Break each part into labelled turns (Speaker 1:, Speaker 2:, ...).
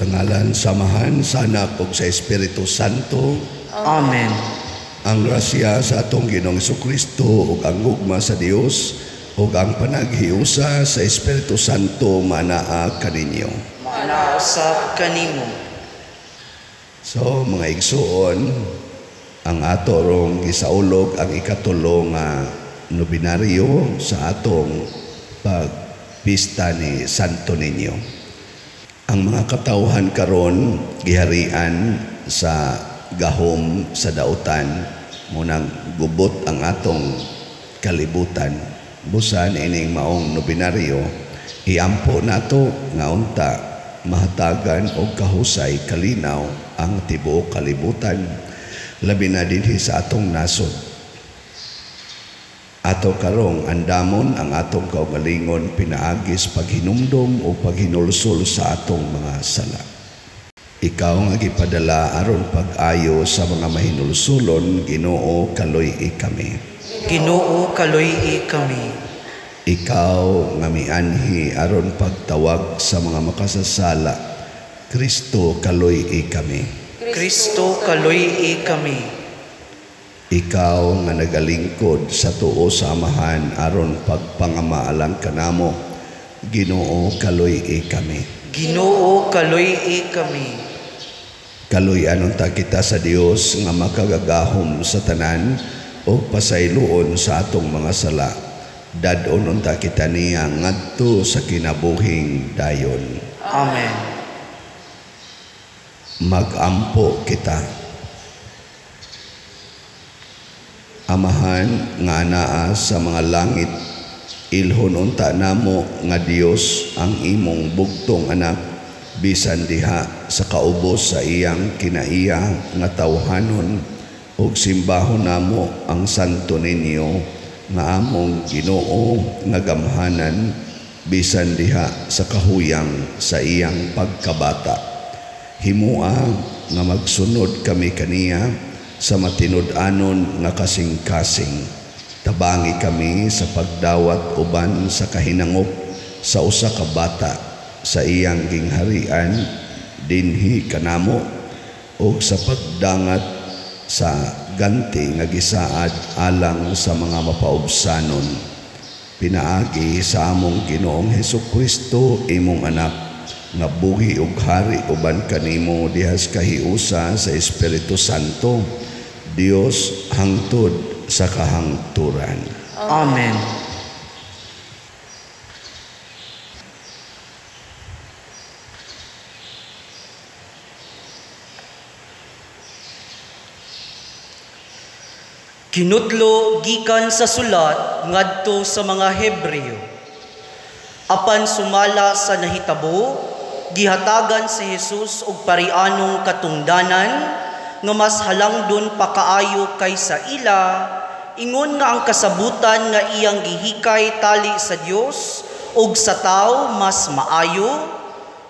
Speaker 1: Sa ngalan, samahan, sa Anak ug sa Espiritu Santo.
Speaker 2: Amen.
Speaker 1: Ang grasya sa atong Ginoong Jesucristo ug ang gugma sa Dios ug ang panaghiusa sa Espiritu Santo manaa kaninyo.
Speaker 2: Manausap kanimo.
Speaker 1: So mga igsuon, ang ato rong gisaulog ang ikatulo nga nobinaryo sa atong pagpista ni Santo Niño. Ang mga katawhan karon giharian sa gahom sa dautan, munang gubot ang atong kalibutan. Busan ining maong nobinaryo, iampo nato nga unta mahatagan og kahusay kalinaw ang tibuok kalibutan, labi na dinhi sa atong nasod. Ato karong andamon ang atong kaugalingon pinaagis paghinumdom o paghinulsol sa atong mga sala. Ikaw nga gipadala aron pag-ayo sa mga mahinulsulon, Ginoo kaloy-i kami.
Speaker 2: Ginoo kaloy-i kami.
Speaker 1: Ikaw nga mianhi aron pagtawag sa mga makasasala, Kristo kaloy-i kami.
Speaker 2: Kristo kaloy-i kami.
Speaker 1: Ikaw nga nagalingkod sa tuo sa amahan aron pagpangamaalang kanamo, Ginoo kaloy-i kami.
Speaker 2: Ginoo kaloy-i kami.
Speaker 1: Kaloy-anon ta kita sa Dios nga makagagahom sa tanan o pasayloon sa atong mga sala. Dad-onon ta kita niya ngadto sa kinabuhing dayon.
Speaker 2: Amen.
Speaker 1: Magampo kita. Amahan nga anaa sa mga langit, ilhon unta namo nga Dios ang imong bugtong anak, bisan diha sa kaubos sa iyang kinaiya nga tawhanon, ug simbahon namo ang Santo Niño nga among Ginoo nga gamhanan, bisan diha sa kahuyang sa iyang pagkabata. Himua nga magsunod kami kaniya sa matinud-anon nga kasing-kasing. Tabangi kami sa pagdawat uban sa kahinangop sa usa ka bata sa iyang gingharian dinhi kanamo, o sa pagdangat sa ganti nga gisaad alang sa mga mapaubsanon. Pinaagi sa among Ginoong Hesukristo, imong anak, nga buhi ug hari uban kanimo dihas kahiusa sa Espiritu Santo, Dios hangtod sa kahangturan.
Speaker 2: Amen. Kinutlo gikan sa sulat ngadto sa mga Hebreo. Apan sumala sa nahitabo, gihatagan si Jesus og parianong katungdanan nga mas halangdon pa kaayo kaysa ila, ingon nga ang kasabutan nga iyang gihikay tali sa Dios ug sa tao mas maayo,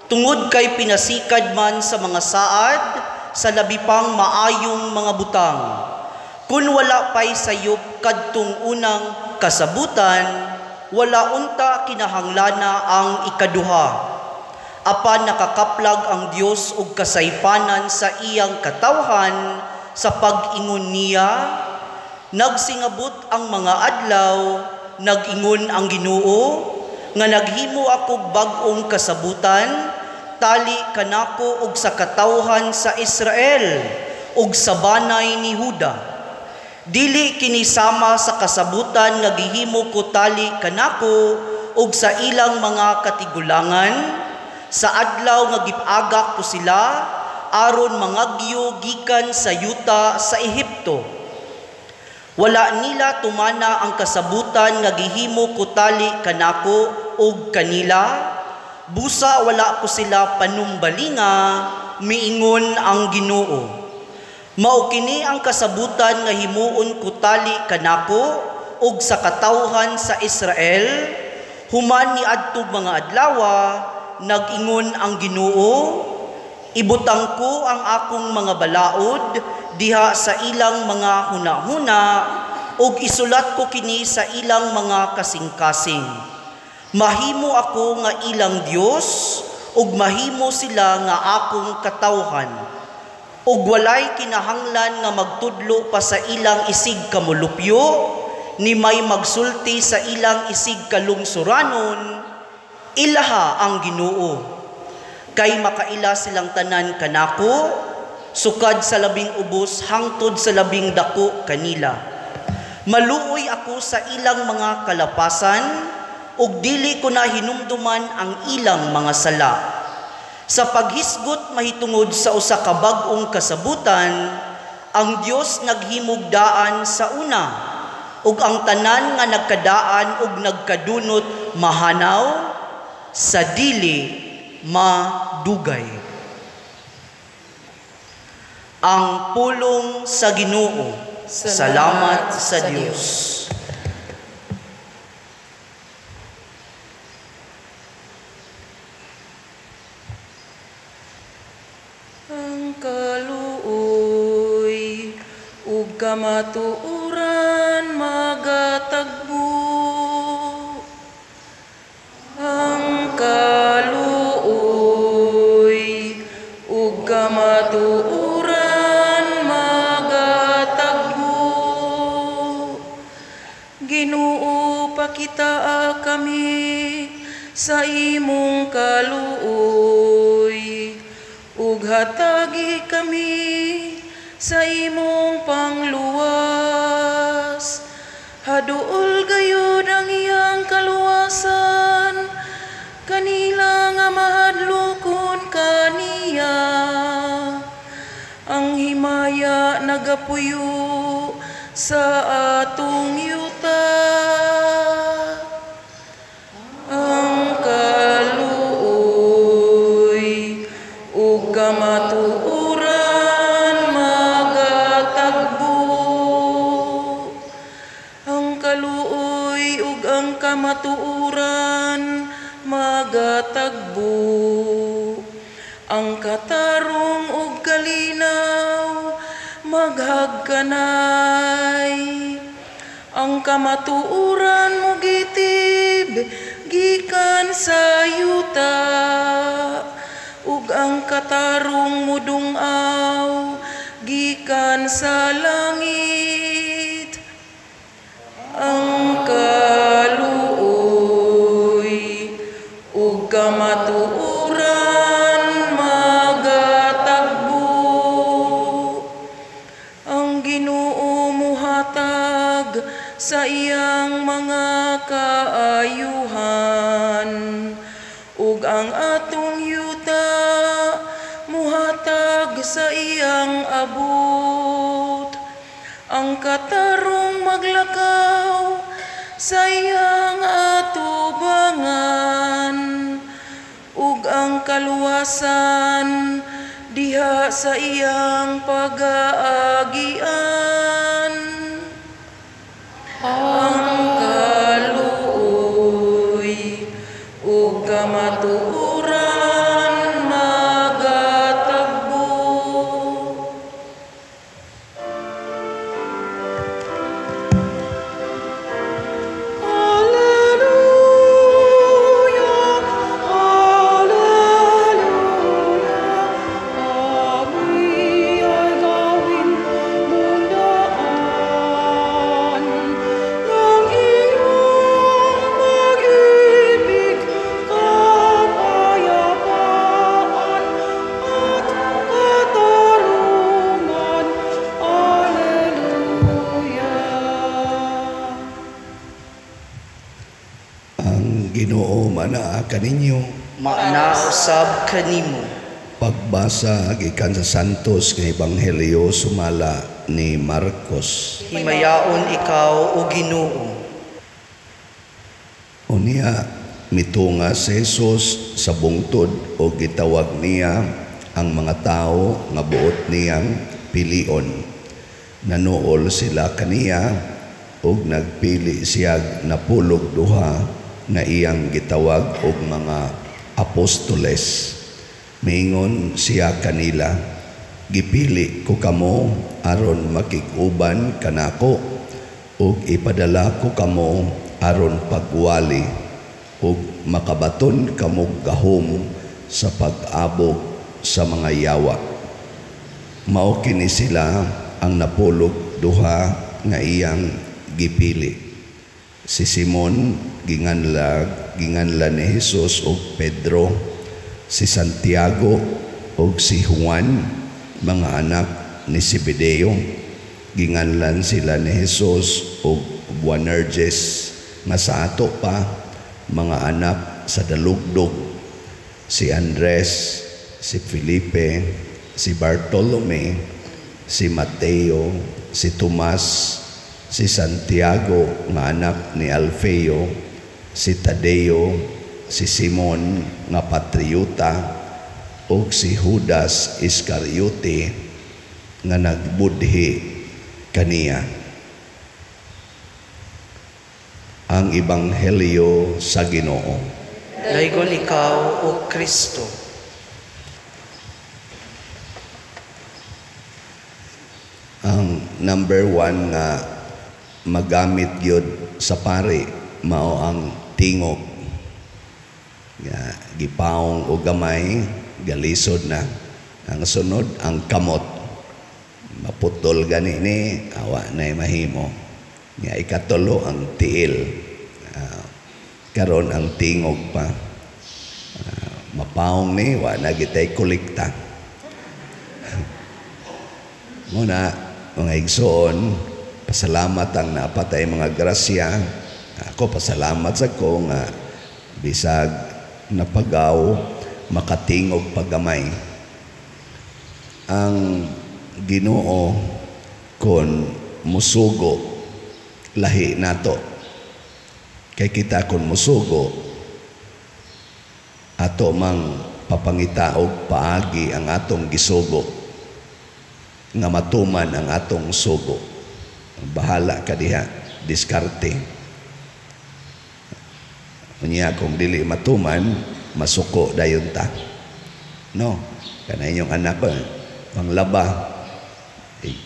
Speaker 2: tungod kay pinasikad man sa mga saad sa labi pang maayong mga butang. Kun wala pay sayop kadtong unang kasabutan, wala unta kinahanglana ang ikaduha. Apan nakakaplag ang Dios og kasaypanan sa iyang katawhan sa pag-ingon niya. Nagsingabot ang mga adlaw, nag-ingon ang Ginoo, nga naghimo ako bag-ong kasabutan, tali kanako og sa katawhan sa Israel og sa banay ni Huda. Dili kinisama sa kasabutan nga gihimo ko tali kanako og sa ilang mga katigulangan, sa adlaw nga gipagak ko sila aron mangagyo gikan sa yuta sa Ehipto. Wala nila tumana ang kasabutan nga gihimo ko tali kanako og kanila, busa wala ko sila panumbalinga, miingon ang Ginoo. Mao kini ang kasabutan nga himuon ko tali kanako ug sa katawhan sa Israel, human ni adtong mga adlawa, nag-ingon ang Ginoo, ibutang ko ang akong mga balaod diha sa ilang mga hunahuna ug isulat ko kini sa ilang mga kasing-kasing. Mahimo ako nga ilang Dios ug mahimo sila nga akong katawhan, ug walay kinahanglan nga magtudlo pa sa ilang isig kamulupyo, ni may magsulti sa ilang isig kalungsuranon, ilaha ang Ginoo. Kay makaila silang tanan kanako, sukad sa labing ubos hangtod sa labing dako kanila. Maluoy ako sa ilang mga kalapasan, ug dili ko na hinumduman ang ilang mga sala. Sa paghisgot mahitungod sa usa ka bag-ong kasabutan, ang Dios naghimugdaan sa una, ug ang tanan nga nagkadaan ug nagkadunot mahanaw sa dili madugay. Ang pulong sa Ginoo. Salamat sa Dios.
Speaker 3: Ang kaluoy ug kamatuoran magatagbo. Ang kaluoy ug kamatuoran magatagbo. Ginoo, pakita kami sa imong kaluoy, ug hatagi kami sa imong pangluwas. Haduol gayud ang iyang kaluwasan, kanila nga mahadlokon kaniya. Ang himaya nagapuyo sa atong yuta. Ang kaluoy ug kamatuoran magatagbo. Ang kaluoy ug ang kamatuoran magatagbo. Ang katarong ug kalinaw maghagkanay. Ang kamatuoran mo gitib gikan sa yuta, ug ang katarong mo dungaw gikan sa langit. Ang kaluoy ug kamatuoran magatagbo. Ang Ginoo muhatag sa iyang mga kaayuhan, ug ang atong yuta muhatag sa iyang abot. Ang katarong maglakaw sa iyang atubangan, ug ang kaluwasan diha sa iyang pag-aagian. Ang kaluoy ug kamatuoran magatagbo.
Speaker 1: Ginoo manaa kaninyo.
Speaker 2: Maanausab kanimo.
Speaker 1: Pagbasa gikan sa Santos nga Ebanghelyo sumala ni Marcos.
Speaker 2: Himayaon ikaw o Ginoo.
Speaker 1: Unya mitunga si Jesus sa bungtod o gitawag niya ang mga tao nga buot niyang pilion. Nanuol sila kaniya ug nagpili siya napulog duha nga iyang gitawag og mga apostoles. Mingon siya kanila, gipili ko kamo aron makig-uban kanako ug ipadala ko kamo aron pagwali ug makabaton kamo gahom sa pag-abot sa mga yawa. Mao kini sila ang napulog duha nga iyang gipili. Si Simon ginganlan ni Jesus og Pedro, si Santiago og si Juan, mga anak ni Zebedeo. Ginganlan sila ni Jesus og Boanerges, nga sa ato pa mga anak sa dalugdog, si Andres, si Felipe, si Bartolome, si Mateo, si Tomas, si Santiago nga anak ni Alfeo, si Tadeo, si Simon nga patriota, o si Judas Iscariote nga nagbudhi kaniya. Ang Ebanghelyo sa Ginoo.
Speaker 2: Daygon ikaw, O Kristo.
Speaker 1: Ang number one nga magamit gyud sa pari mao ang tingog. Gipaong o gamay, galisod na. Ang sunod ang kamot. Maputol gani ni awa na mahimo. Nga ikatulo ang tiil. Karon ang tingog pa. Mapaong ni wa na gitay kolekta. Muna mga igsoon, pasalamat ang napatay mga grasya. Ako pasalamat sa ko nga bisag napagaw makatingog pagamay. Ang Ginoo kon musugo lahi nato. Kay kita kon musugo ato mang papangitaog paagi ang atong gisugo nga matuman ang atong sugo. Bahala ka diha, diskarte. Unya kung dili matuman, masuko dayon ta. No, kana inyong anak ba, panglaba.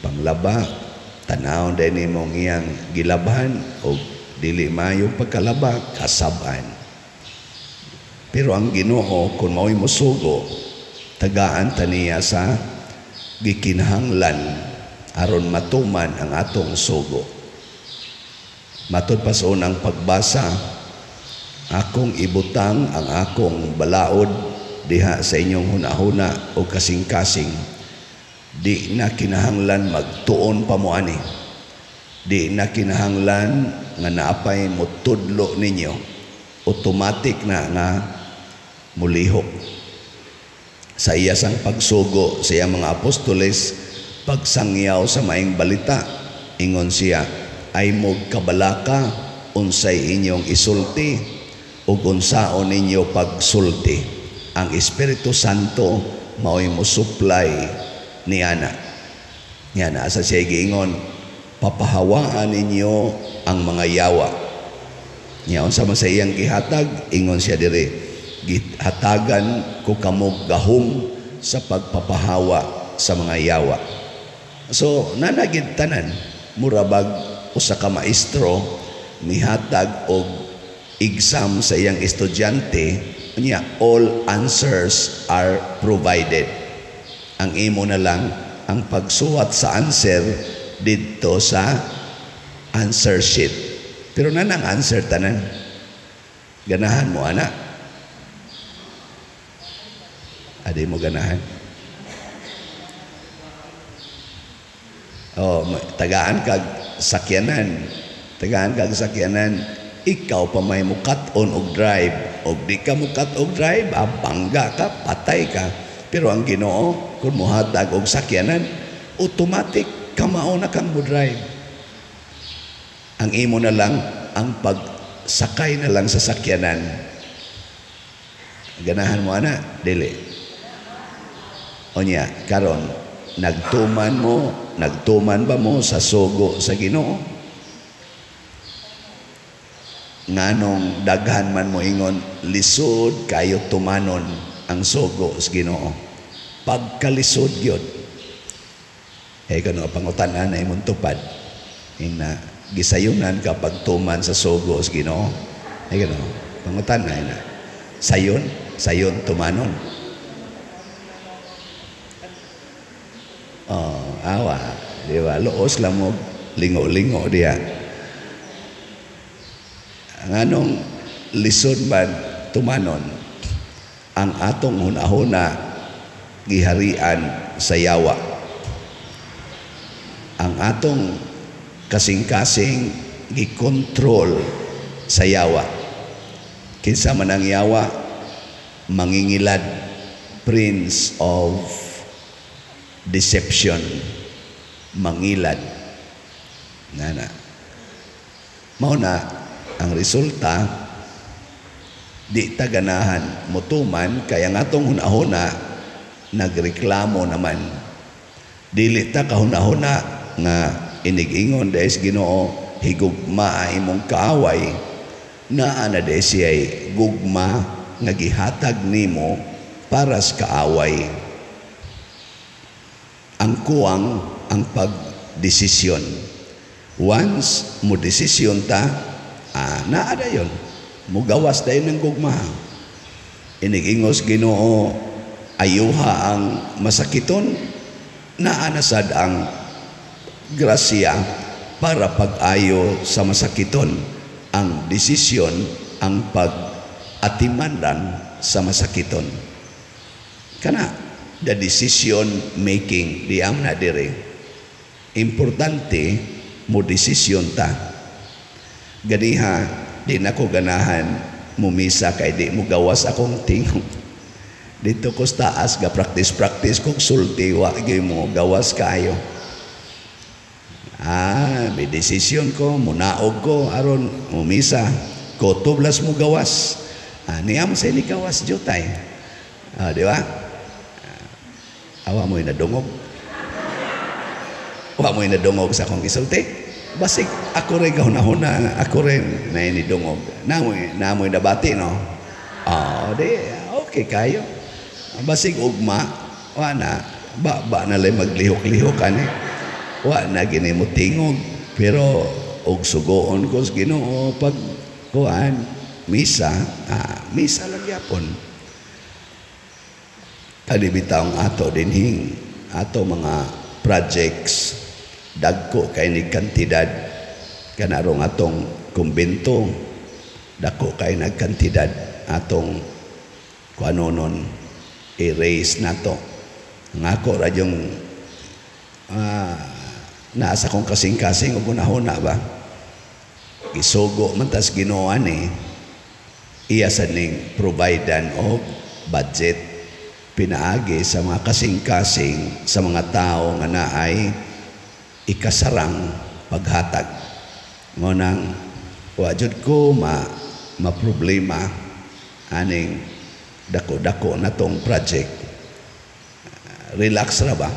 Speaker 1: Panglaba, tanaw din mong iyang gilabahan o dili mayo pagkalaba, kasaban. Pero ang Ginoo kung mao'y musugo, tagaan taniya sa gikinahanglan aron matuman ang atong sugo. Matod pa sa unang pagbasa, akong ibutang ang akong balaod diha sa inyong hunahuna o kasing-kasing. Di na kinahanglan magtuon pa mo ani. Di na kinahanglan nga naapay mutudlo ninyo. Automatic na nga mulihok. Sa iya sang pagsugo sa iyang mga apostoles, pagsangyaw sa maing balita, ingon siya, ay mog kabalaka unsay inyong isulti ug unsaon ninyo pagsulti. Ang Espiritu Santo mao'y musuplay ni ana. Nga na sa siya giingon, papahawaan ninyo ang mga yawa. Nga unsa man sa iyang gihatag, ingon siya diri, gihatagan ko kamo gahom sa pagpapahawa sa mga yawa. So nanagid tanan murabag usa ka maestro mihatag og exam sa iyang estudyante, niya all answers are provided. Ang imo na lang ang pagsuwat sa answer didto sa answer sheet. Pero nanang answer tanan. Ganahan mo ana. Adi mo ganahan. Oh, tagaan kag sakyanan. Tagaan kag sakyanan. Ikaw pa may mukat-on og drive. Og di ka mukat og drive, bangga ka, patay ka. Pero ang Ginoo, kung muhatag og sakyanan, automatic kamao na kang mo-drive. Ang imo na lang, ang pagsakay na lang sa sakyanan. Ganahan mo ana, dili. Onya, karon nagtuman ba mo sa sugo sa Ginoo? Nganong daghan man mo ingon, lisod kayo tumanon ang sugo sa Ginoo. Pagkalisod gyud. Kano pangutanan na imong tupad. Ina gisayunan kapag tuman sa sugo sa Ginoo. Kano pangutanan na. Sayon sayon tumanon. Awa, di ba? Luos lang mo, lingo-lingo diya. Nganong lisod man tumanon, ang atong hunahuna giharian sa yawa. Ang atong kasing-kasing gikontrol sa yawa. Kinsa man ang yawa, mangingilad, prince of deception, mangilad. Nana. Mauna, ang resulta, di taganahan mutuman, kaya nga itong hunahuna, nagreklamo naman. Dili ta kahuna-huna nga inig-ingon dahil Ginoo, higugma imong kaaway, na ana dahil siya'y gugma nga gihatag nimo para sa kaaway. Ang kuwang ang pagdesisyon. Once mo desisyon ta, naada yun. Mugawas tayo ng gugma. Inigingos Ginoo, ayuha ang masakiton, naanasad ang grasya para pag-ayo sa masakiton. Ang desisyon, ang pag-atimandan sa masakiton. Kana, the decision making, di am na dire. Importante, mo desisyon ta. Ganiha, di na ko ganahan, mumisa kay di mo gawas akong tingog. Dito ko sa taas, ga practice kong sulti, wag mo gawas kayo. May desisyon ko, munaog ko, aron mumisa, kotublas mo gawas. Niyam sa ini gawas, jutay. Di ba? Awa mo yung nadungog. Awa mo yung nadungog sa akong isulti. Basig, ako rin kahuna-huna, ako rin na inidungog. Namoy nabati, no? Okay kayo. Basig ugma, wana, ba na lang maglihok-lihok ani. Wa na gini mo tingog, pero og sugoon ko sa Ginoo pag kuan misa, misa lang yapon. Kani bitawng ato dinhing ato mga projects dagko kay ni kantidad kanarong atong kumbento, dako kay nagkantidad atong kuanonon i-raise nato. Ngako ra yung nasa kong kasing-kasing o gunahuna ba isugo man tas Ginoo ani iya sa ning providean o budget pinaagi sa mga kasing-kasing sa mga tao nga naay ikasarang paghatag mo nang wajud ko ma-problema aning dako-dako na tong project. Relax ra ba?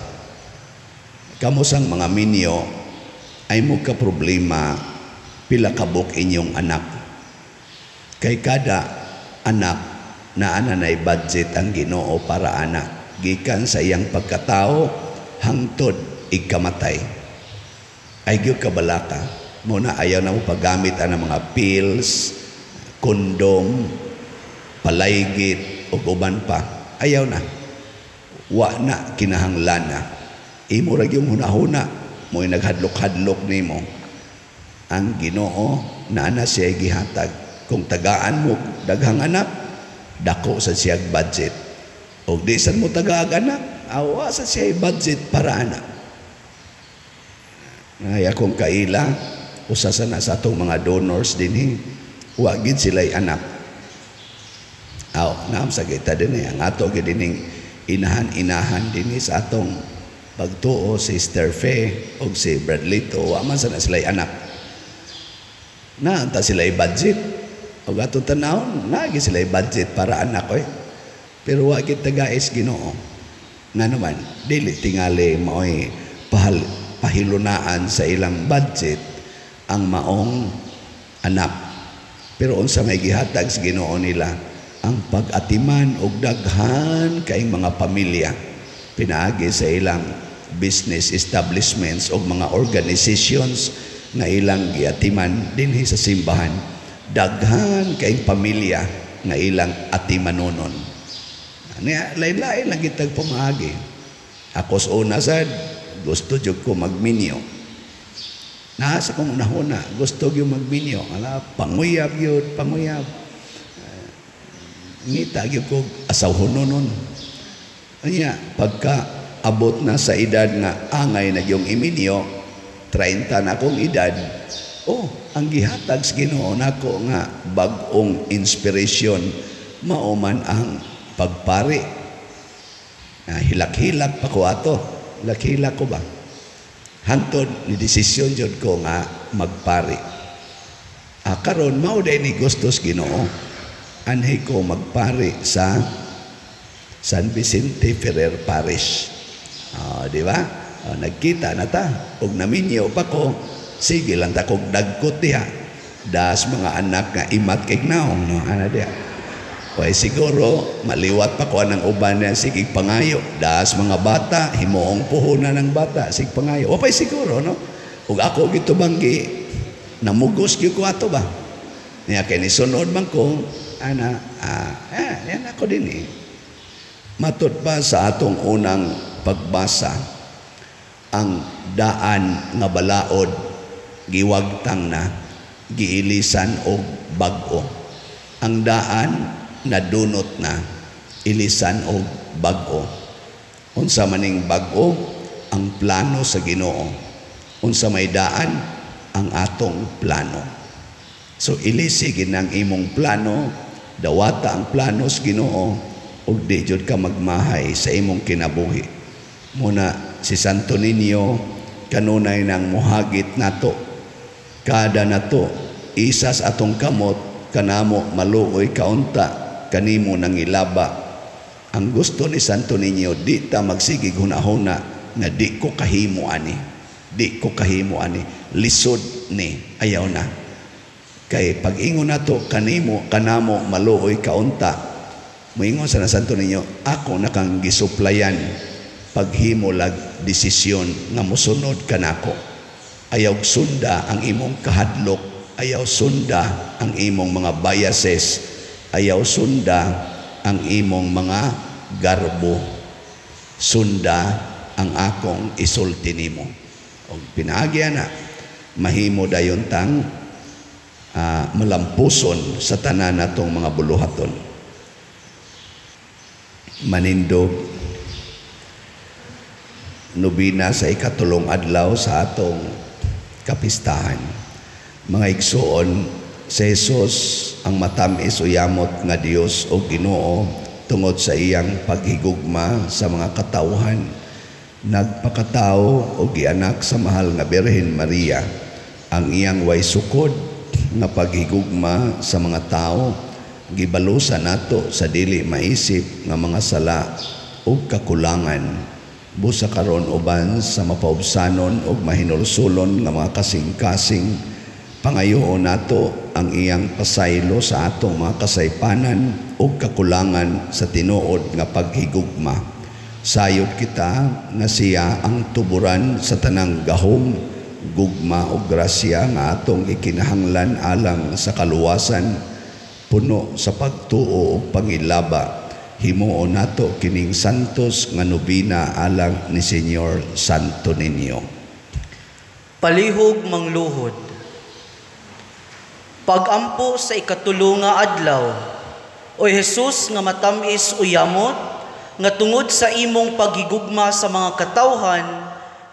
Speaker 1: Kamusang mga minyo ay mo ka problema pila kabuk inyong anak. Kay kada anak na ananay budget ang Ginoo para anak. Gikan sa iyang pagkatao hangtod ikamatay. Ay gyud kabalaka. Muna ayaw na mo paggamit ang mga pills, kondom, palaygit o uban pa. Ayaw na. Wa na kinahanglan na. Imo ra gyud hunahuna mo naghadlok-hadlok nimo. Ang Ginoo na ana siya gihatag. Kung tagaan mo daghang anak, dako sa siya budget. O di san mo tagaag anak, awa sa siya budget para anak. Ay akong kaila, usa na sa atong mga donors dinhi, wa gid sila'y anak. Naam sa kita dinhi ang ato gid dining inahan dinhi sa atong pagtuo si Sister Faye o si Bradlito, wa man sana sila'y anak. Naanta sila'y budget. O gatong tanawon, nagi sila'y budget para anak ko. Pero wa gid tagais Ginoo. Nga naman, dili tingali mao'y pahilunaan sa ilang budget ang maong anak. Pero unsa may gihatag sa Ginoo nila, ang pag-atiman og daghan kaing mga pamilya pinaagi sa ilang business establishments o mga organizations na ilang giatiman dinhi sa simbahan. Daghan kaing pamilya na ilang atimanonon. Niya, lain-lain lang kitag pumagi. Ako sa una sad, gusto jud ko magminyo. Nasa kong una-una, gusto yung magminyo. Ala, panguyab yun, panguyab. Ngita yun ko, asawhon nun. Kanya, pagka abot na sa edad nga angay na yung iminyo, 30 na akong edad, ang gihatag sa Ginoo nako nga bag-ong inspirasyon, mauman ang pagpari. Hilak-hilak pa ko ato. Hilak-hilak ko ba? Hantod ni desisyon jud ko nga magpari. Karon mao day ni gustos Ginoo. Anhi ko magpari sa San Vicente Ferrer Parish. Di ba? Nagkita na ta. Ug naminyo pa ko, sige lang ta kog dagkot diha. Das mga anak nga imat kay naong no ana diha. Kaya siguro, maliwat pa ko ng uban niya, sige pangayo. Das mga bata, himoong puhunan ng bata, sige pangayo. Wapay siguro, no? Ug ako gito banggi, namugos gyud ko ato ba? Niya kay ni sunod man ko, yan ako din eh. Matod pa sa atong unang pagbasa, ang daan nga balaod, giwagtang na, giilisan og bag-o. Ang daan nadunot na ilisan o bag-o. Unsa maning bag-o ang plano sa Ginoo. Unsa may daan ang atong plano. So ilisi ginang imong plano, dawata ang plano sa Ginoo ug di jud ka magmahay sa imong kinabuhi. Muna si Santo Niño kanunay nang muhagit nato. Kada nato isas atong kamot kanamo maluoy kaunta kanimo nang ilaba. Ang gusto ni Santo Niño, di ta magsigig hunahuna nga di ko kahimo ani. Di ko kahimo ani. Lisod ni. Ayaw na. Kay pag-ingon nato kanimo, kanamo, maluoy kaunta, moingon sa na Santo Niño, ako na kang gisuplayan paghimo lag desisyon nga musunod kanako. Ayaw sunda ang imong kahadlok. Ayaw sunda ang imong mga biases. Ayaw sunda ang imong mga garbo. Sunda ang akong isulti nimo. O pinaagya na, mahimo dayon tang malampuson sa tanan natong mga buluhaton. Manindog, nobina sa ikatulong adlaw sa atong kapistahan. Mga igsuon, si Jesus ang matamis uyamot nga Dios o Ginoo tungod sa iyang paghigugma sa mga katawhan. Nagpakatao o gianak sa mahal nga Birhen Maria. Ang iyang way sukod nga paghigugma sa mga tao gibalusan nato sa dili maisip nga mga sala o kakulangan. Busa karon uban sa mapaubsanon o mahinulsulon nga mga kasing-kasing. Pangayoon nato ang iyang pasaylo sa atong mga kasaypanan o kakulangan sa tinuod nga paghigugma. Sayod kita nga siya ang tuburan sa tanang gahom, gugma o grasya nga atong ikinahanglan alang sa kaluwasan, puno sa pagtuo o pangilaba. Himuon nato kining santos nga nobina alang ni Señor Santo Niño.
Speaker 2: Palihog mangluhod. Pagampo sa ikatulo nga adlaw, o Jesus nga matamis uyamot, nga tungod sa imong paghigugma sa mga katawhan,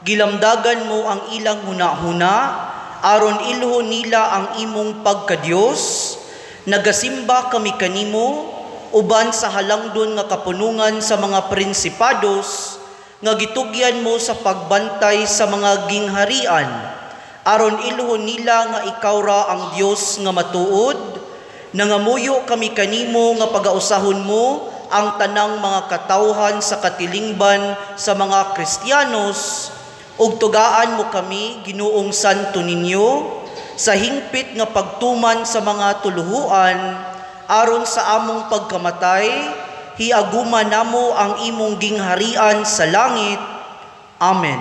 Speaker 2: gilamdagan mo ang ilang hunahuna, aron ilhon nila ang imong pagkadiyos, nagasimba kami kanimo, uban sa halangdon nga kapunungan sa mga prinsipados, nga gitugyan mo sa pagbantay sa mga gingharian, aron ilhon nila nga ikaw ra ang Dios nga matuod, nangamuyo kami kanimo nga pagausahon mo ang tanang mga katawhan sa katilingban sa mga Kristiyanos, ug tugaan mo kami, Ginoong Santo Niño, sa hingpit nga pagtuman sa mga tuluhuan, aron sa among pagkamatay, hiaguman namo ang imong gingharian sa langit. Amen.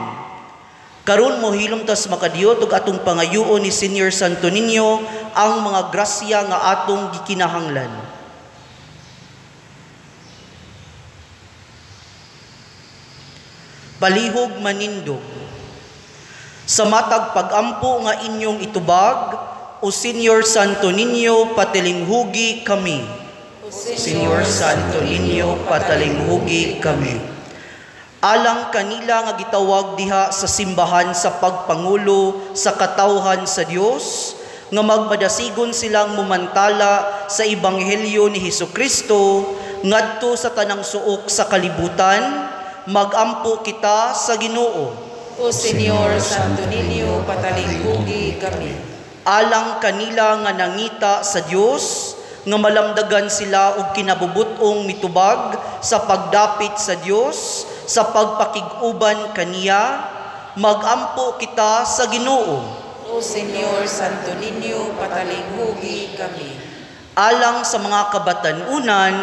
Speaker 2: Karon mo hilom tas makadiyot ug atong pangayuon ni Senior Santo Niño ang mga grasya nga atong gikinahanglan. palihog manindog. Sa matag pagampo nga inyong itubag, o Senyor Santo Niño, patilinghugi kami.
Speaker 3: O
Speaker 2: Senyor Santo Niño, patilinghugi kami. Alang kanila nga gitawag diha sa simbahan sa pagpangulo sa katawhan sa Dios, nga magmadasigon silang mumantala sa ebanghelyo ni Hesukristo ngadto sa tanang suok sa kalibutan, magampo kita sa Ginoo.
Speaker 3: O Senyor Santo Niño, patalinghugi kami.
Speaker 2: Alang kanila nga nangita sa Dios, nga malamdagan sila og kinabubutong mitubag sa pagdapit sa Dios, sa pagpakig-uban kaniya, magampo kita sa Ginoo.
Speaker 3: O Senyor Santo Niño, patalinghugi kami.
Speaker 2: Alang sa mga kabatanunan,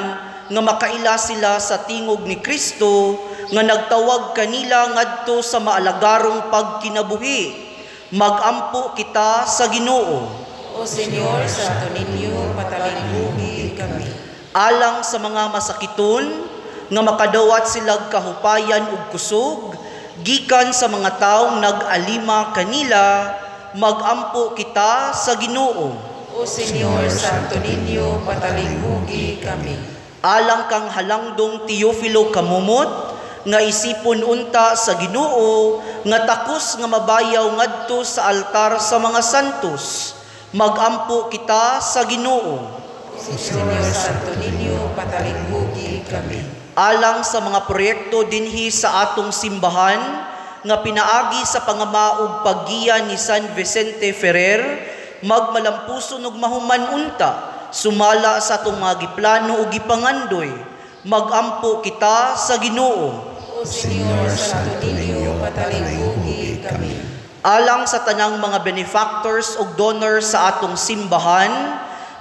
Speaker 2: nga makaila sila sa tingog ni Kristo, nga nagtawag kanila ngadto sa maalagarong pagkinabuhi, magampo kita sa Ginoo.
Speaker 3: O Senyor Santo Niño, patalinghugi kami.
Speaker 2: Alang sa mga masakiton, nga makadawat silang kahupayan ug kusog, gikan sa mga taong nag-alima kanila, magampo kita sa Ginoo.
Speaker 3: O Senyor Santo Niño, patalinghugi kami.
Speaker 2: Alang kang halangdong Teofilo kamumot, nga isipon unta sa Ginoo, nga takos nga mabayaw ngadto sa altar sa mga santos, magampo kita sa Ginoo.
Speaker 3: O Senyor Santo Niño, patalinghugi kami.
Speaker 2: Alang sa mga proyekto dinhi sa atong simbahan, nga pinaagi sa pangamaog paggiya ni San Vicente Ferrer, magmalampuson ug mahuman unta, sumala sa atong mga giplano ug gipangandoy, magampo kita sa Ginoo.
Speaker 3: O Senyor Santo Niño, patalinghugi kami.
Speaker 2: Alang sa tanang mga benefactors ug donors sa atong simbahan,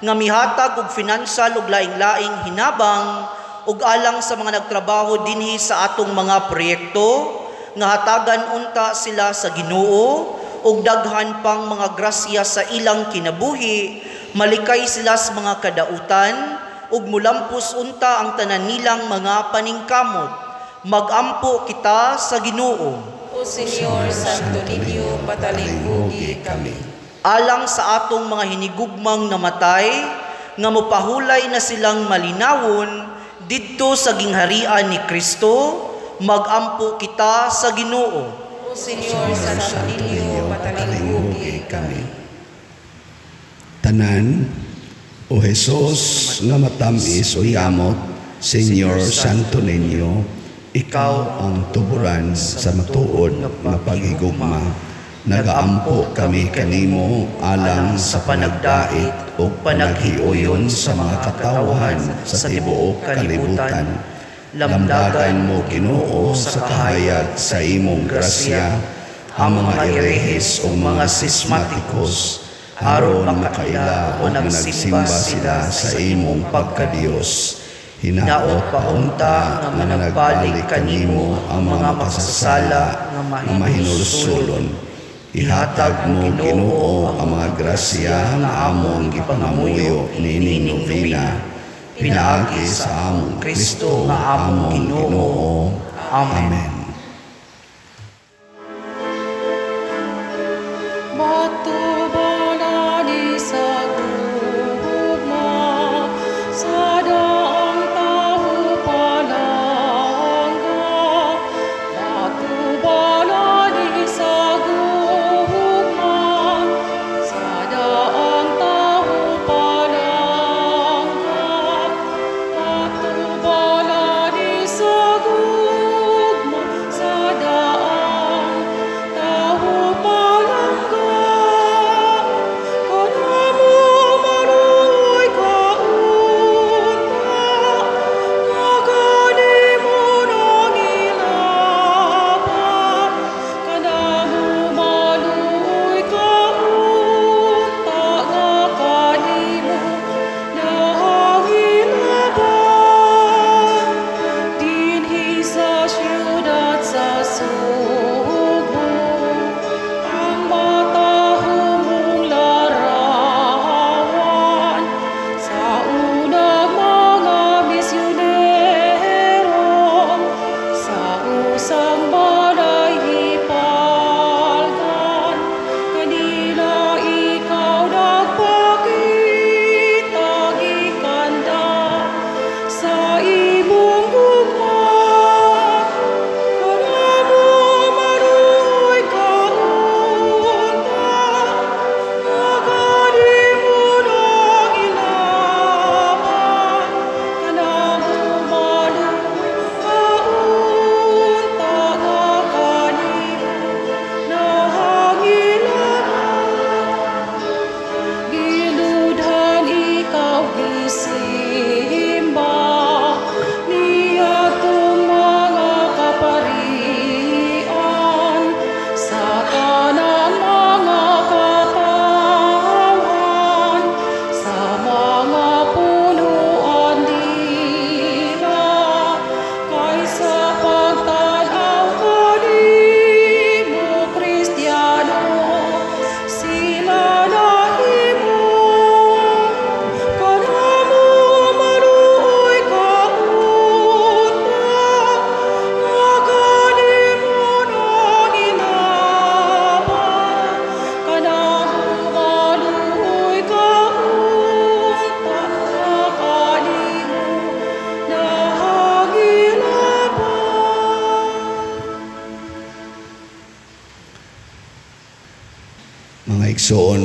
Speaker 2: nga mihatag og financial ug laing-laing hinabang, ug alang sa mga nagtrabaho dinhi sa atong mga proyekto, nga hatagan unta sila sa Ginoo, ug daghan pang mga grasya sa ilang kinabuhi, malikay sila sa mga kadautan, ug mulampos unta ang tanan nilang mga paningkamot, magampo kita sa Ginoo.
Speaker 3: O Senyor Santo Niño, patalinghugi kami.
Speaker 2: Alang sa atong mga hinigugmang namatay, nga mopahulay na silang malinawon didto sa gingharian ni Kristo, magampo kita sa Ginoo.
Speaker 3: O Senyor Santo Niño, patalinghugi kami.
Speaker 1: Tanan, o Jesus nga matamis o yamot, Senyor Santo Niño, ikaw ang tuburan sa matuod nga pagigugma. Nagaampo kami kanimo alang sa panagdait o panaghiuyon sa mga katawhan sa tibuok kalibutan. Lamdagan mo, Ginoo, sa kahayag sa imong grasya, ang mga erehis o mga sismatikos, aron makaila o nagsimba sila sa imong pagkadiyos. Hinaot paunta nga nagbalik kanimo ang mga makasasala nga mahinulsulon. Ihatag mo, Ginoo, ang mga grasya nga among gipangamuyo nining novena. Pinaagi sa among Kristo nga among Ginoo. Amen.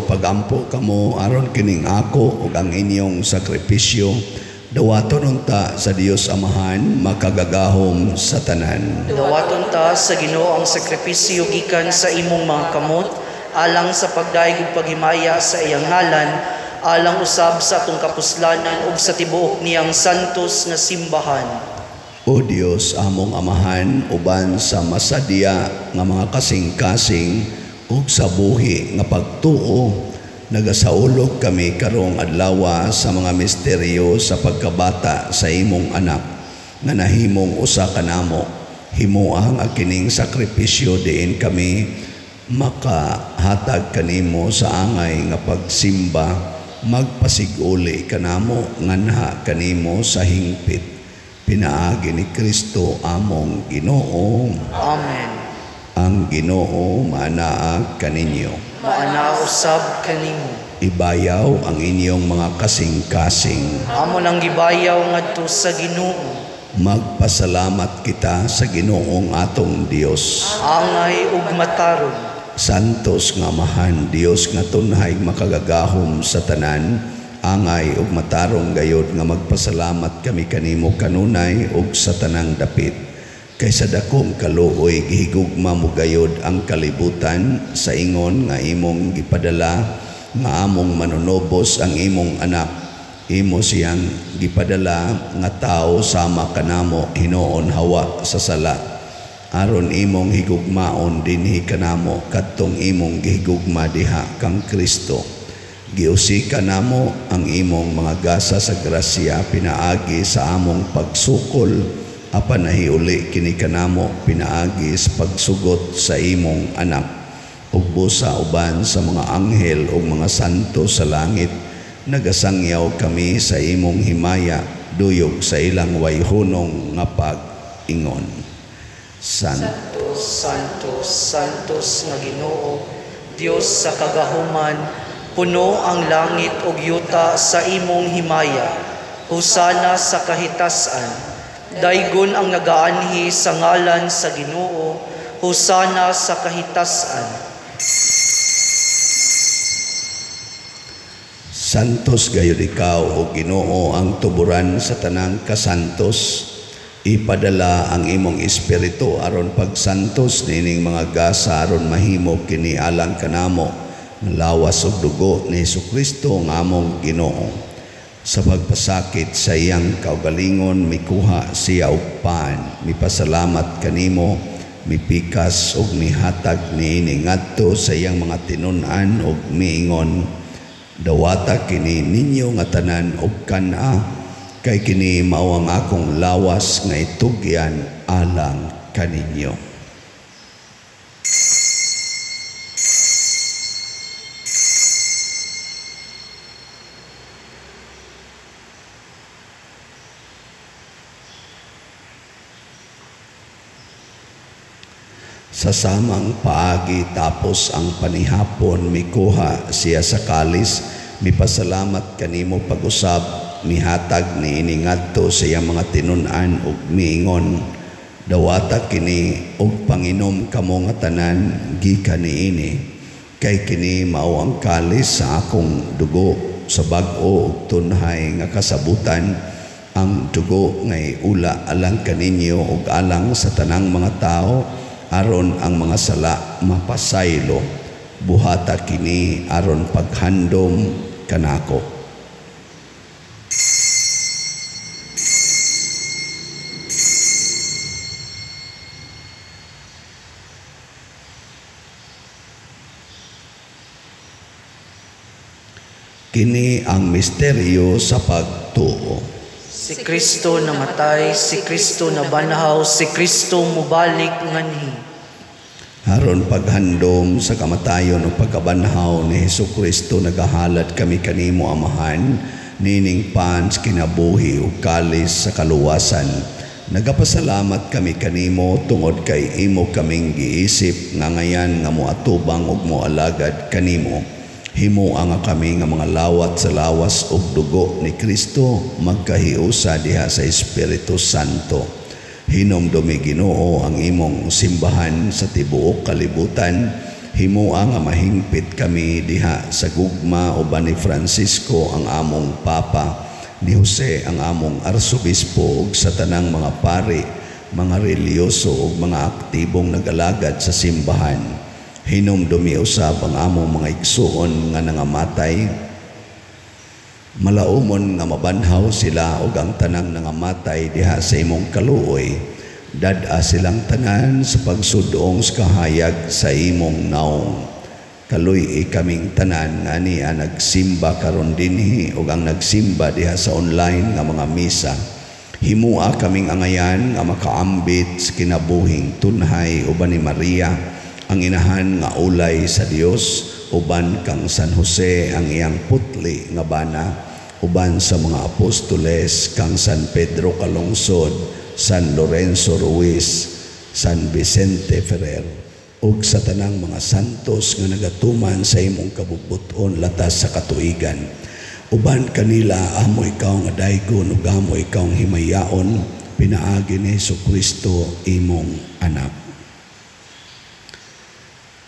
Speaker 1: pagampo kamo aron kining ako ug ang inyong sakripisyo dawaton unta sa Dios Amahan makagagahom sa tanan.
Speaker 2: Dawaton ta sa Ginoo ang sakripisyo gikan sa imong mga kamot alang sa pagdaig ug paghimaya sa iyang ngalan, alang usab sa atong kapuslanan ug sa tibuok niyang santos nga simbahan.
Speaker 1: O Dios among Amahan, uban sa masadya nga mga kasing-kasing ug sa buhi nga pagtuo, nagasaulog kami karong adlaw sa mga misteryo sa pagkabata sa imong anak nga nahimong usa kanamo. Himuang ang kining sakripisyo diin kami makahatag kanimo sa angay nga pagsimba, magpasiguli kanamo nganha kanimo sa hingpit. Pinaagi ni Kristo among Ginoo.
Speaker 2: Amen.
Speaker 1: Ang Ginoo maanaa kaninyo.
Speaker 2: Maana usab kanimo.
Speaker 1: Ibayaw ang inyong mga kasing-kasing.
Speaker 2: Amo nang gibayaw ngadto sa Ginoo.
Speaker 1: Magpasalamat kita sa Ginoong atong Dios.
Speaker 2: Angay ug matarong.
Speaker 1: Santos nga Amahan, Dios nga tunhay makagagahom sa tanan, angay ug matarong gayod nga magpasalamat kami kanimo kanunay ug sa tanang dapit. Kaysa dakong kaluoy gihigugma mo gayod ang kalibutan sa ingon nga imong gipadala nga among manunobos ang imong anak. Imo siyang gipadala nga tao sama kanamo hinuon hawa sa sala. Aron imong higugmaon dinhi kanamo kadtong imong gihigugma diha kang Kristo. Giusika namo ang imong mga gasa sa grasya pinaagi sa among pagsukol, apan nahiuli kini kanamo pinaagi sa pagsugot sa imong anak. Ug busa uban sa mga anghel ug mga santo sa langit, nagasangyaw kami sa imong himaya, duyog sa ilang wayhunong nga pag-ingon.
Speaker 2: Santos, Santos, Santos nga Ginoo, Dios sa kagahuman, puno ang langit ug yuta sa imong himaya. Husana sa kahitasan. Daygon ang nagaanhi sa ngalan sa Ginoo. Husana sa kahitasan.
Speaker 1: Santos gayud ikaw o Ginoo ang tuburan sa tanang kasantos. Ipadala ang imong espiritu aron pagsantos nining mga gasa aron mahimo kini alang kanamo lawas ug dugo ni Jesucristo nga among Ginoo. Sa pagpasakit sa iyang kaugalingon mikuha siya og paan, mipasalamat kanimo, mipikas ug mihatag niini ngadto sa iyang mga tinun-an ug miingon, dawata kini ninyo nga tanan og kana, kay kini mao ang akong lawas nga itugyan alang kaninyo. Sa samang paagi tapos ang panihapon mikuha siya sa kalis, mipasalamat kanimo pag-usab, mihatag niini ngadto sa iyang mga tinun-an ug miingon, dawata kini og panginom kamo nga tanan gikan niini, kay kini mao ang kalis sa akong dugo sa bag-o ug tunhay nga kasabutan, ang dugo ngay ula alang kaninyo ug alang sa tanang mga tao, aron ang mga sala mapasaylo. Buhata kini aron paghandom kanako. Kini ang misteryo sa pagtuo.
Speaker 2: Si Kristo namatay, si Kristo nabanhaw, si Kristo mubalik nganhi.
Speaker 1: Haron paghandom sa kamatayon o pagkabanhaw ni Jesucristo, nagahalad kami kanimo Amahan, nining pans kinabuhi o kalis sa kaluwasan. Nagapasalamat kami kanimo tungod kay imo kaming giisip nga ngayan nga moatubang ug moalagad kanimo. Himo nga kami nga mga lawat sa lawas ug dugo ni Kristo magkahiusa diha sa Espiritu Santo. Hinomdumi Ginoo ang imong simbahan sa tibuok kalibutan. Himua nga mahingpit kami diha sa gugma uban ni Francisco ang among Papa, ni Jose ang among Arsobispo ug sa tanang mga pari, mga reliyoso ug mga aktibong nagalagad sa simbahan. Hinumdumi usab ang among mga igsuon nga nangamatay. Malaumon nga mabanhaw sila ug ang tanang nangamatay diha sa imong kaluoy. Dad-a silang tanan sa pagsudong sa kahayag sa imong naong. Kaluy kaming tanan nga niya nagsimba karon dinhi ug ang nagsimba diha sa online nga mga misa. Himua kaming angayan nga makaambit sa kinabuhing tunhay uban ni Maria, ang inahan nga ulay sa Dios, uban kang San Jose ang iyang putli nga bana, uban sa mga apostoles kang San Pedro Calungsod, San Lorenzo Ruiz, San Vicente Ferrer, ug sa tanang mga santos nga nagatuman sa imong kabubut-on latas sa katuigan. Uban kanila amo ikaw nga daygon ug amo ikaw nga himayaon, pinaagi ni Jesucristo imong anak.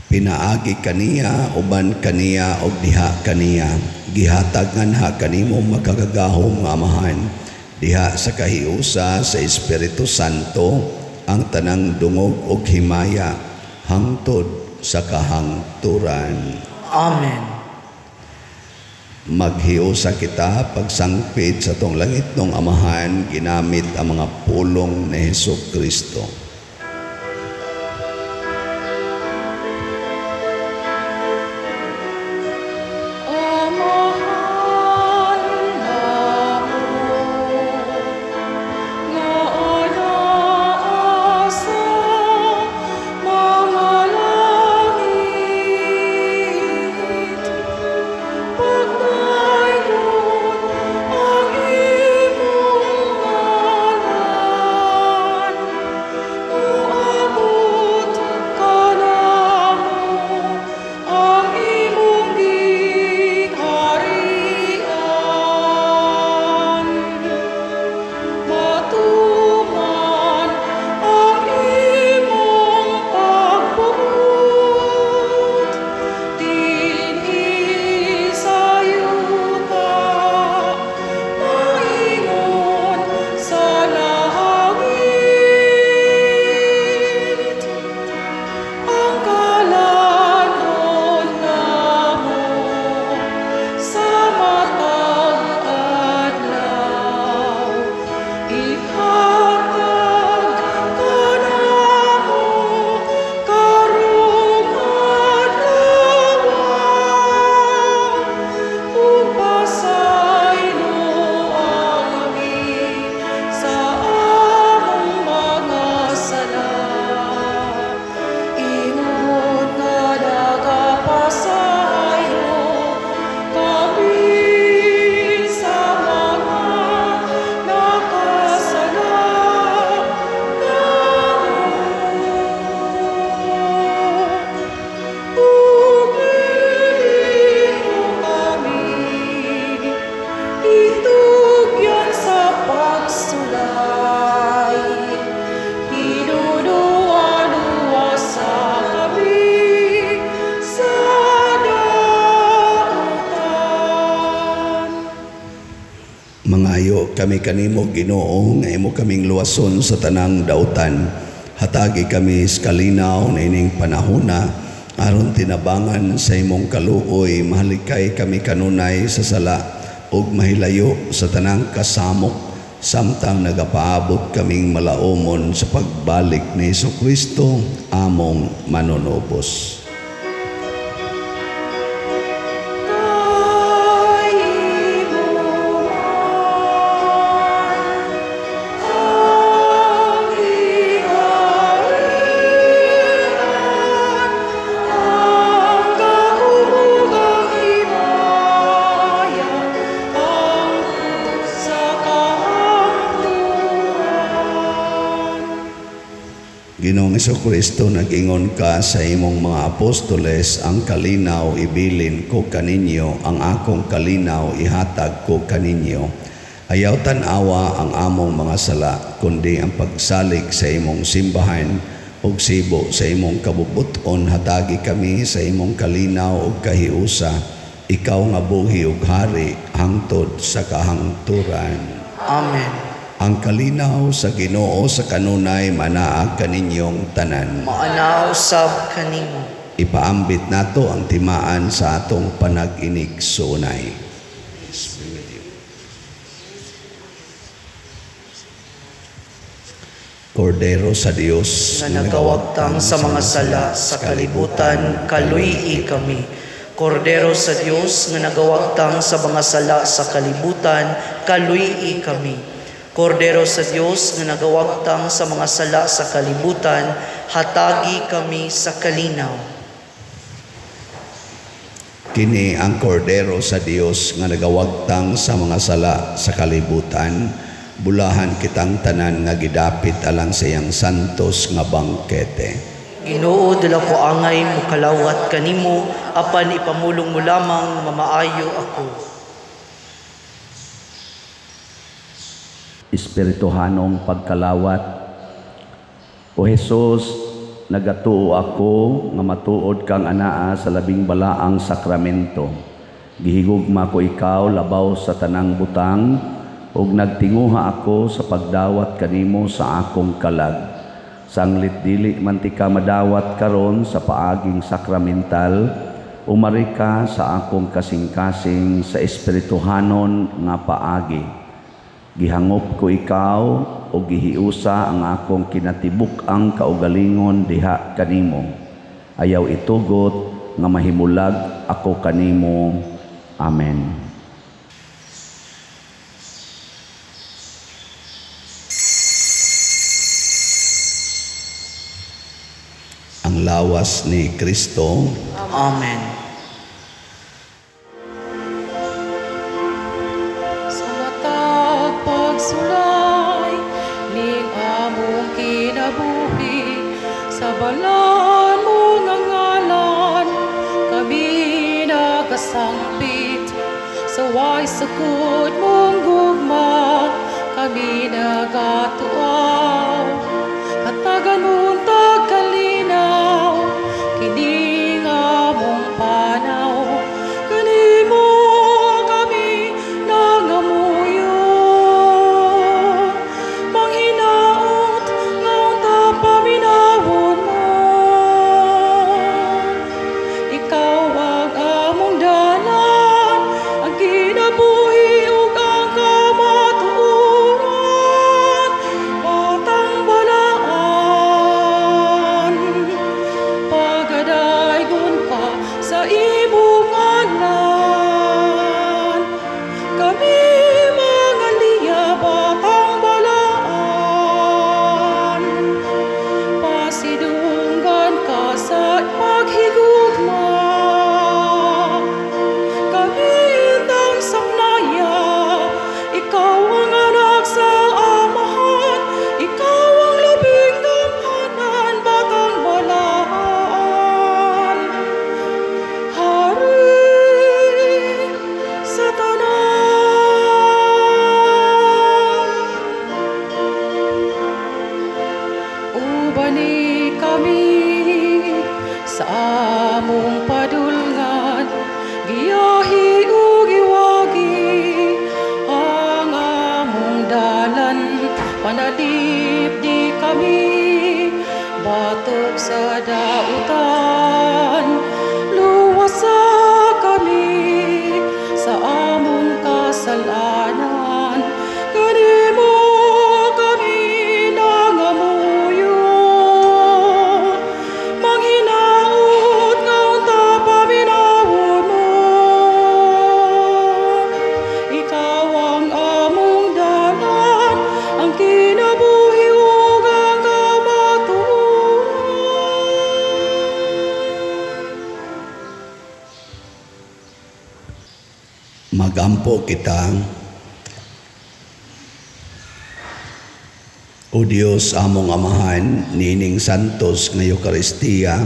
Speaker 1: Pinaagi kaniya, uban kaniya og diha kaniya, gihatag nganha kanimo makagagahom nga amahan. Diha sa kahiusa sa Espiritu Santo ang tanang dungog ug himaya hangtod sa kahangturan.
Speaker 2: Amen.
Speaker 1: Maghiusa kita pagsangpit sa tong langit ng amahan ginamit ang mga pulong ni Jesucristo. Mangayo kami kanimo Ginoo nga imo kaming luwason sa tanang dautan. Hatagi kami sa kalinaw na ining panahona aron tinabangan sa imong kaluoy, mahalikay kami kanunay sa sala ug mahilayo sa tanang kasamok samtang nagapaabot kaming malaumon sa pagbalik ni Jesucristo among manunubos. Ginoong Jesucristo, nag-ingon ka sa imong mga apostoles, ang kalinaw ibilin ko kaninyo, ang akong kalinaw ihatag ko kaninyo. Ayaw tanawa ang among mga sala, kundi ang pagsalig sa imong simbahan, ug sibo sa imong kabubuton hatagi kami sa imong kalinaw ug kahiusa, ikaw nga buhi ug hari hangtod sa kahangturan.
Speaker 2: Amen.
Speaker 1: Ang kalinaw sa Ginoo sa kanunay manaag kaninyong tanan.
Speaker 2: Maanaw sab kanimo.
Speaker 1: Ipaambit nato ang timaan sa atong panag-inig sunay. Kordero sa Dios
Speaker 2: Nga nagawagtang sa mga sala sa kalibutan, kaluy kami. Kordero sa Dios nga nagawagtang sa mga sala sa kalibutan, kaluy kami. Kordero sa Dios nga nagawagtang sa mga sala sa kalibutan, hatagi kami sa kalinaw.
Speaker 1: Kini ang kordero sa Dios nga nagawagtang sa mga sala sa kalibutan, bulahan kitang tanan nga gidapit alang sa iyang santos nga bangkete.
Speaker 2: Ginoo, dala ko angay mo kalawat kanimo, apan ipamulong mo lamang mamaayo ako.
Speaker 1: Espirituhanong pagkalawat. O Jesus, nagatuo ako nga matuod kang anaa sa labing balaang sakramento. Gihigugma ko ikaw labaw sa tanang butang, ug nagtinguha ako sa pagdawat kanimo sa akong kalag. Sanglit dili man ti ka madawat karon sa paaging sakramental, umari ka sa akong kasing-kasing sa espirituhanon nga paagi. Gihangop ko ikaw o gihiusa ang akong kinatibuk ang kaugalingon diha kanimo. Ayaw itugot nga mahimulag ako kanimo. Amen. Ang lawas ni Kristo.
Speaker 2: Amen.
Speaker 3: Sa matag pagsulay, ning among kinabuhi, sa balan mo nga ngalan, kami nagasangpit. Sa way sukod mong gugma, kami nagatuaw. Hatagan mong tagkalinaw, kining among panaw, kanimo kami nangamuyo. Manghinaot nga unta paminawon mo, ikaw ang among dalan, ang kinabuhi ug ang kamatuoran. Batang balaan, pagadaygon ka sa imong ngalan. Kami mga liya, batang balaan, pasidunggan ka sa paghigugma. Kami indang saknaya, ikaw ang anak sa amahan, ikaw ang labing gamhanan, batang balaan. Hari sa tanan, ubani kami sa among padulngan, giyahi ug iwagi ang among dalan, panadip di kami batok sa dautan, luwasa kami sa among kasalanan, kanimo kami nangamuyo. Manghinaot nga unta paminawon mo, ikaw ang among dalan, ang kinabuhi ug ang kamatuoran.
Speaker 1: Magampo kita. O Dios among amahan, nining santos nga Eucharistia,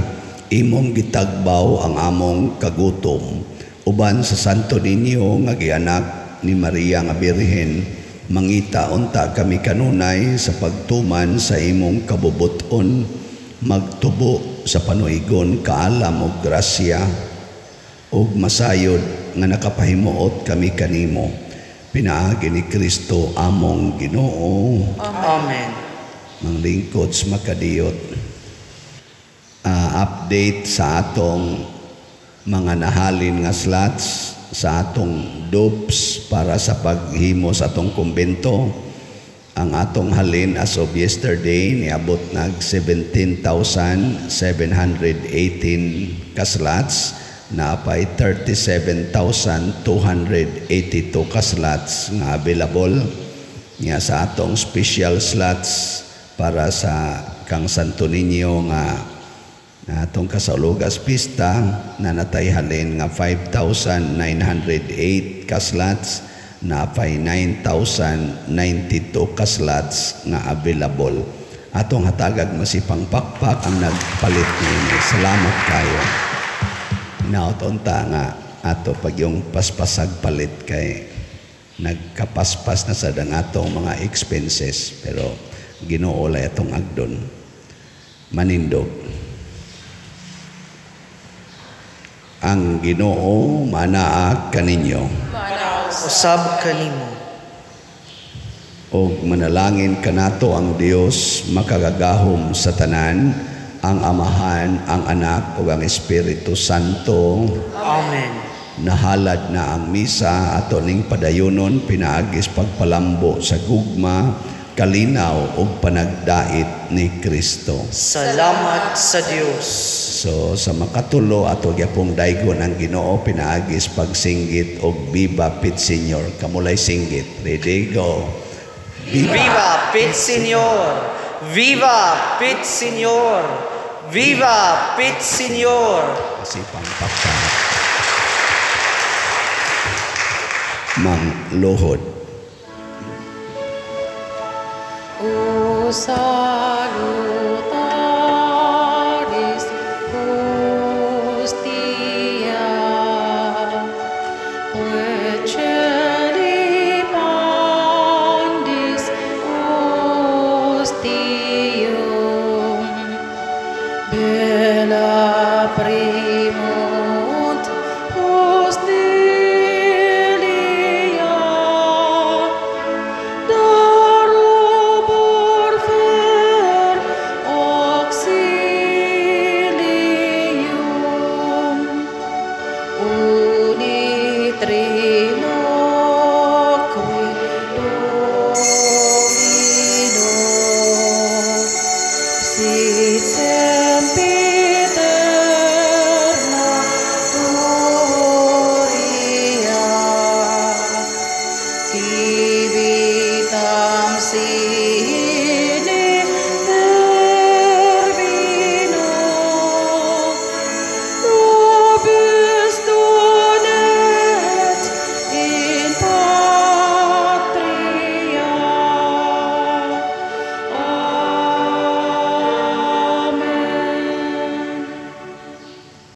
Speaker 1: imong gitagbaw ang among kagutom. Uban sa santo ninyo nga gianak ni Maria nga Birhen, mangita unta kami kanunay sa pagtuman sa imong kabubuton. magtubo sa panuigon kaalam ug grasya ug masayod nga nakapahimuot kami kanimo. Pinaagi ni Kristo among Ginoo.
Speaker 2: Amen.
Speaker 1: Manglingkod sa makadiyot. Update sa atong mga nahalin nga slots sa atong dupes para sa paghimo sa atong kumbento. Ang atong halin as of yesterday niabot nag 17,718 ka slots, napay 37,282 ka slots nga available nga sa atong special slots para sa kang Santo Niño nga atong kasaulugas pista na natay halin nga 5,908 ka slots, napay 9,092 ka slots nga available. Atong hatagag masipang pakpak ang nagpalit ninyo. Salamat kayo. Nautonta nga ato pag yung paspasag palit kay nagkapaspas na sa dangatong mga expenses, pero Ginoo lay atong agdon. Manindog. Ang Ginoo manaa kaninyo.
Speaker 2: Usab kanimo.
Speaker 1: Og manalangin kanato ang Dios makagagahom sa tanan, ang Amahan, ang Anak ug ang Espiritu Santo.
Speaker 2: Amen.
Speaker 1: Nahalad na ang misa ato ning padayonon pinaagis pagpalambo sa gugma, kalinaw ug panagdait ni Kristo.
Speaker 2: Salamat sa Dios.
Speaker 1: So sa makatulo ato gyapong daygon ang Ginoo pinaagis pagsinggit og Viva Pit Senior. Kamulay singgit. Ready, go.
Speaker 2: Viva Pit Senior! Viva Pit Senior! Viva Pit Senior!
Speaker 1: Masipang pakpak. Mang Luhod.
Speaker 3: O salud.